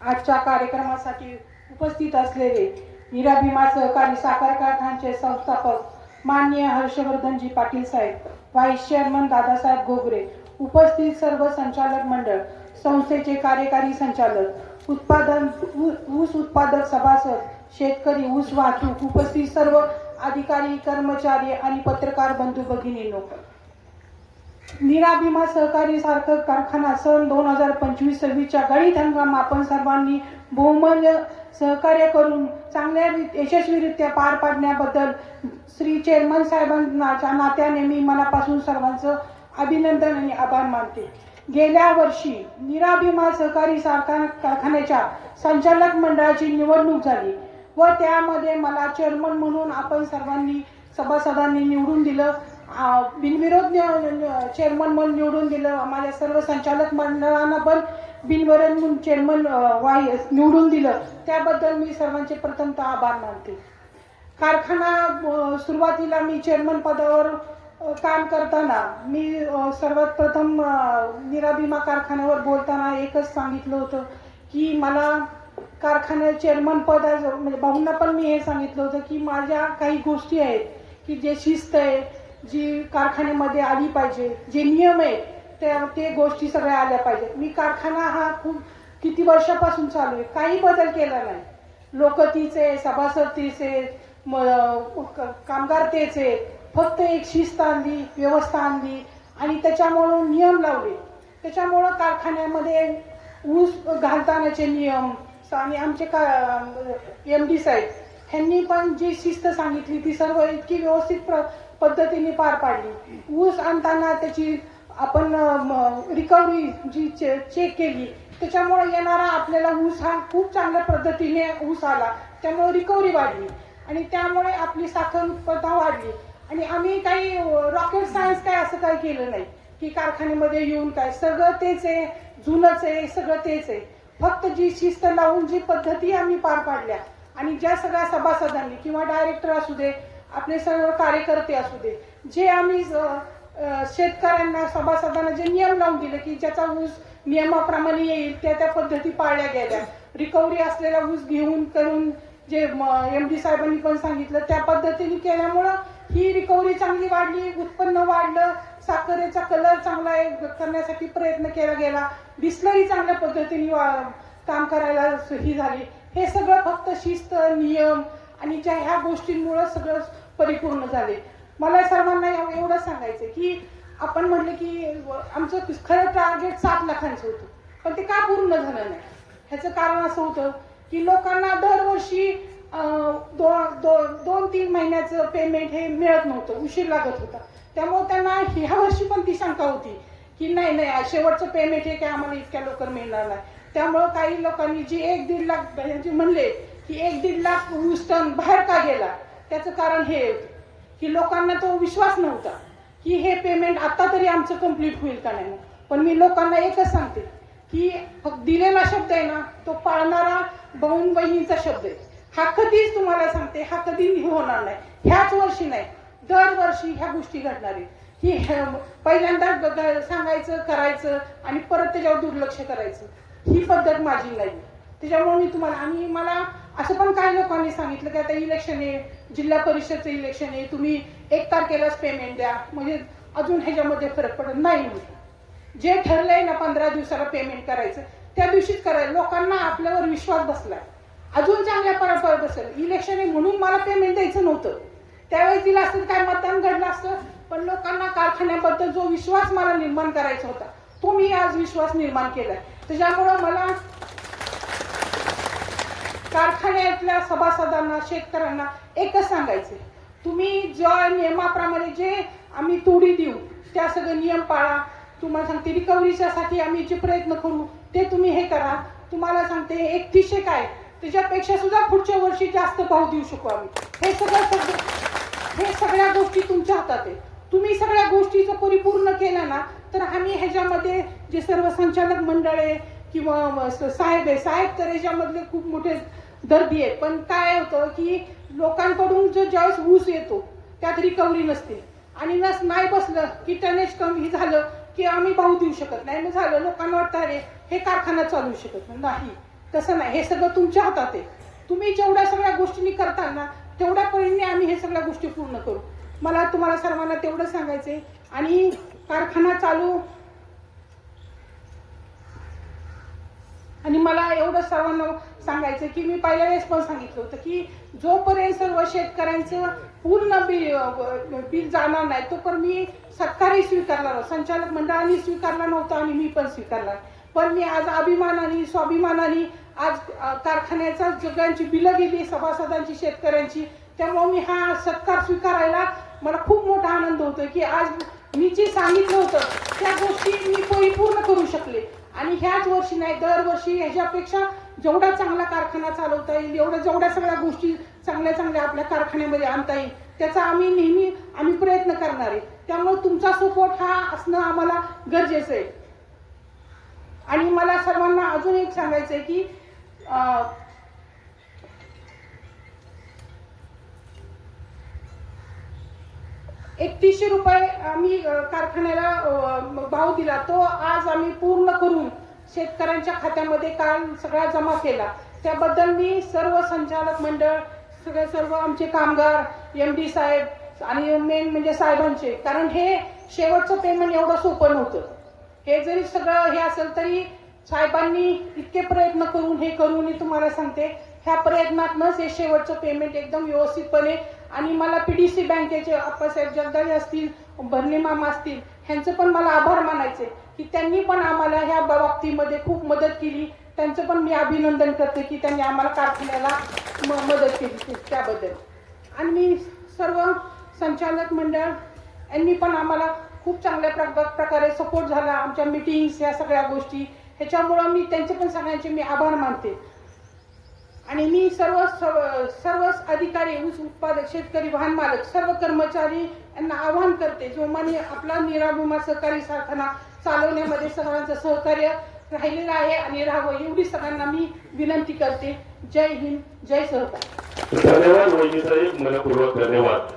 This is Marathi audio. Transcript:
आजच्या कार्यक्रमासाठी उपस्थित असलेले नीरा भीमा सहकारी साखर कारखान्याचे संस्थापक माननीय हर्षवर्धनजी पाटील साहेब, व्हाईस चेअरमन दादासाहेब घोगरे, उपस्थित सर्व संचालक मंडळ, संस्थेचे कार्यकारी संचालक, ऊस उत्पादक सभासद, शेतकरी, ऊस वाहतूक, उपस्थित सर्व अधिकारी, कर्मचारी आणि पत्रकार बंधू भगिनींनो, नीरा भीमा सहकारी साखर कारखाना सन 2025-26च्या गळीत हंगाम आपण सर्वांनी बहुमूल्य सहकार्य करून चांगल्या यशस्वीरित्या पार पाडण्याबद्दल श्री चेअरमन साहेबांच्या नात्याने मी मनापासून सर्वांचं अभिनंदन आणि आभार मानते. गेल्या वर्षी नीरा भीमा सहकारी साखर कारखान्याच्या संचालक मंडळाची निवडणूक झाली व त्यामध्ये मला चेअरमन म्हणून आपण सर्वांनी सभासदांनी निवडून दिलं. बिनविरोध चेअरमन म्हणून निवडून दिलं. माझ्या सर्व संचालक मंडळांना पण बिनविरोध चेअरमन निवडून दिलं. त्याबद्दल मी सर्वांचे प्रथमतः आभार मानते. कारखाना सुरुवातीला मी चेअरमन पदावर काम करताना मी सर्वात प्रथम नीरा भीमा कारखान्यावर बोलताना एकच सांगितलं होतं की मला कारखान्या चेअरमन पद म्हणजे भाऊंना पण मी हे सांगितलं होतं की माझ्या काही गोष्टी आहेत की जे शिस्त आहे, जी कारखान्यामध्ये आली पाहिजे, जे नियम आहेत ते गोष्टी सगळ्या आल्या पाहिजेत. मी कारखाना हा खूप किती वर्षापासून चालू आहे, काही बदल केला नाही. लोक तीच आहे, सभासद तीच आहे, कामगार तेच आहे. फक्त एक शिस्त आणली, व्यवस्था आणली आणि त्याच्यामुळं नियम लावले. त्याच्यामुळं कारखान्यामध्ये ऊस घालतानाचे नियम आणि आमचे MD साहेब ह्यांनी पण जी शिस्त सांगितली ती सर्व इतकी व्यवस्थित पद्धतीने पार पाडली. ऊस आणताना त्याची आपण रिकव्हरी जी चेक केली, त्याच्यामुळे येणारा आपल्याला ऊस हा खूप चांगल्या पद्धतीने ऊस आला. त्यामुळे रिकव्हरी वाढली आणि त्यामुळे आपली साखर उत्पादन वाढली. आणि आम्ही काही रॉकेट सायन्स काय असं काही केलं नाही की कारखान्यामध्ये येऊन काय, सगळं तेच आहे, जुनंच आहे, सगळं तेच आहे. फक्त जी शिस्त लावून जी पद्धती आम्ही पार पाडल्या आणि ज्या सगळ्या सभासदांनी किंवा डायरेक्टर असू दे, आपले सर्व कार्यकर्ते असू दे, जे आम्ही शेतकऱ्यांना सभासदांना जे नियम लावून दिले की ज्याचा ऊस नियमाप्रमाणे येईल त्या पद्धती पाळल्या गेल्या. रिकव्हरी असलेला ऊस घेऊन करून जे MD साहेबांनी पण सांगितलं त्या पद्धतीने केल्यामुळं ही रिकव्हरी चांगली वाढली, उत्पन्न वाढलं, साखरेचा कलर चांगला करण्यासाठी प्रयत्न केला गेला, डिस्लरी चांगल्या पद्धतीने काम करायला ही झाली. हे सगळं फक्त शिस्त, नियम आणि ज्या ह्या गोष्टींमुळे सगळं परिपूर्ण झाले. मला सर्वांना एवढं सांगायचं की आपण म्हटलं की आमचं खरं टार्गेट 7 लाखांचं होतं, पण ते का पूर्ण झालं नाही ह्याचं कारण असं होतं की लोकांना दरवर्षी 2-3 महिन्याचं पेमेंट हे मिळत नव्हतं, उशीर लागत होता. त्यामुळे त्यांना ह्या वर्षी पण ती शंका होती की नाही शेवटचं पेमेंट हे काय आम्हाला इतक्या लवकर मिळणार नाही. त्यामुळं काही लोकांनी जी 1-1.5 लाख म्हणले की 1-1.5 लाख ऊस टन बाहेर का गेला, त्याचं कारण हे होतं की लोकांना तो विश्वास नव्हता की हे पेमेंट आता तरी आमचं कंप्लीट होईल का नाही. पण मी लोकांना एकच सांगते की फक्त दिलेला शब्द आहे ना, तो पाळणारा भाऊन बहिणीचा शब्द आहे. हा कधीच तुम्हाला सांगते, हा कधी होणार नाही. ह्याच वर्षी नाही, दरवर्षी ह्या गोष्टी घडणार आहेत. ही पहिल्यांदा सांगायचं, करायचं आणि परत त्याच्यावर दुर्लक्ष करायचं, ही पद्धत माझी नाही. त्याच्यामुळे मी तुम्हाला आणि मला असं पण काही लोकांनी सांगितलं की आता इलेक्शन आहे, जिल्हा परिषदचं इलेक्शन आहे, तुम्ही 1 तारखेलाच पेमेंट द्या म्हणजे अजून ह्याच्यामध्ये फरक पडत नाही. जे ठरलंय ना 15 दिवसाला पेमेंट करायचं त्या दिवशीच करायचं. लोकांना आपल्यावर विश्वास बसलाय, अजून चांगल्या परत बसेल. इलेक्शन आहे म्हणून मला पेमेंट द्यायचं नव्हतं, त्यावेळेस दिलं असतं काय मतदान घडलं असतं. पण लोकांना कारखान्याबद्दल जो विश्वास मला निर्माण करायचा होता तो मी आज विश्वास निर्माण केलाय. त्याच्यामुळं मला कारखान्यातल्या सभासदांना, शेतकऱ्यांना एकच सांगायचे, तुम्ही ज्या नियमाप्रमाणे जे आम्ही तोडी देऊ त्या सगळे नियम पाळा. तुम्हाला सांगते रिकव्हरीच्यासाठी आम्ही जे प्रयत्न करू ते तुम्ही हे करा. तुम्हाला सांगते 3100 काय त्याच्यापेक्षा सुद्धा पुढच्या वर्षी जास्त भाव देऊ शकू आम्ही. हे सगळ्या गोष्टी तुमच्या हातात आहे. तुम्ही सगळ्या गोष्टीचं परिपूर्ण केलं ना तर आम्ही ह्याच्यामध्ये जे सर्व संचालक मंडळ आहे किंवा साहेब तर ह्याच्यामधले खूप मोठे दर्दी आहेत. पण काय होतं की लोकांकडून जो ज्यावेळेस ऊस येतो त्यात रिकव्हरी नसते आणि नाही बसलं की टनेज कमी झालं की आम्ही भाव देऊ शकत नाही. मग झालं लोकांना वाटतं अरे हे कारखाना चालू शकत नाही. तसं नाही, हे सगळं तुमच्या हातात आहे. तुम्ही जेवढ्या सगळ्या गोष्टी करता ना तेवढ्या परीने आम्ही हे सगळ्या गोष्टी पूर्ण करू. मला तुम्हाला सर्वांना तेवढं सांगायचंय. आणि कारखाना चालू आणि मला एवढं सर्वांना सांगायचं की मी पहिल्या वेळेस पण सांगितलं होतं की जोपर्यंत सर्व शेतकऱ्यांचं पूर्ण बिल जाणार नाही तोपर्यंत मी सरकारही स्वीकारला, संचालक मंडळाने स्वीकारला नव्हता आणि मी पण स्वीकारला. पण मी आज अभिमानाने स्वाभिमानाने आज कारखान्याचा सगळ्यांची बिलं गेली, सभासदांची, शेतकऱ्यांची. त्यामुळे मी हा सत्कार स्वीकारायला मला खूप मोठा आनंद होतोय की आज मी जे सांगितलं होतं त्या गोष्टी मी परिपूर्ण करू शकले. आणि ह्याच वर्षी नाही, दरवर्षी ह्याच्यापेक्षा जेवढा चांगला कारखाना चालवता येईल, जेवढ्या सगळ्या गोष्टी चांगल्या चांगल्या आपल्या कारखान्यामध्ये आणता येईल त्याचा आम्ही नेहमी प्रयत्न करणार आहे. त्यामुळे तुमचा सपोर्ट हा असणं आम्हाला गरजेचं आहे. आणि मला सर्वांना अजून एक सांगायचं आहे की 3100 रुपये आम्ही कारखान्याला भाव दिला, तो आज आम्ही पूर्ण करून शेतकऱ्यांच्या खात्यामध्ये काल सगळा जमा केला. त्याबद्दल मी सर्व संचालक मंडळ, सर्व आमचे कामगार, MD साहेब आणि मेन म्हणजे साहेबांचे, कारण हे शेवटचं पेमेंट एवढं सोपं नव्हतं. हे जरी सगळं हे असेल तरी साहेबांनी इतके प्रयत्न करून हे करून मी तुम्हाला सांगते ह्या प्रयत्नातनंच हे शेवटचं पेमेंट एकदम व्यवस्थितपणे. आणि मला PDC बँकेचे आप्पासाहेब जगदाळे असतील, भरणे मामा असतील, ह्यांचं पण मला आभार मानायचे की त्यांनी पण आम्हाला ह्या बाबतीमध्ये खूप मदत केली. त्यांचं पण मी अभिनंदन करते की त्यांनी आम्हाला कारखान्याला मदत केली त्याबद्दल. आणि मी सर्व संचालक मंडळ यांनी पण आम्हाला खूप चांगल्या प्रकारे सपोर्ट झाला. आमच्या मीटिंग्स ह्या सगळ्या गोष्टी ह्याच्यामुळं मी त्यांचे पण सगळ्यांचे मी आभार मानते. आणि मी सर्वच अधिकारी, ऊस उत्पादक, शेतकरी, वाहन मालक, सर्व कर्मचारी यांना आवाहन करते जोमाने आपला निराभीमा सहकारी कारखाना चालवण्यामध्ये सर्वांचं सहकार्य राहिलेलं आहे आणि राहावं एवढी सगळ्यांना मी विनंती करते. जय हिंद, जय सहकार. धन्यवाद वहिनी साहेब, मनपूर्वक धन्यवाद.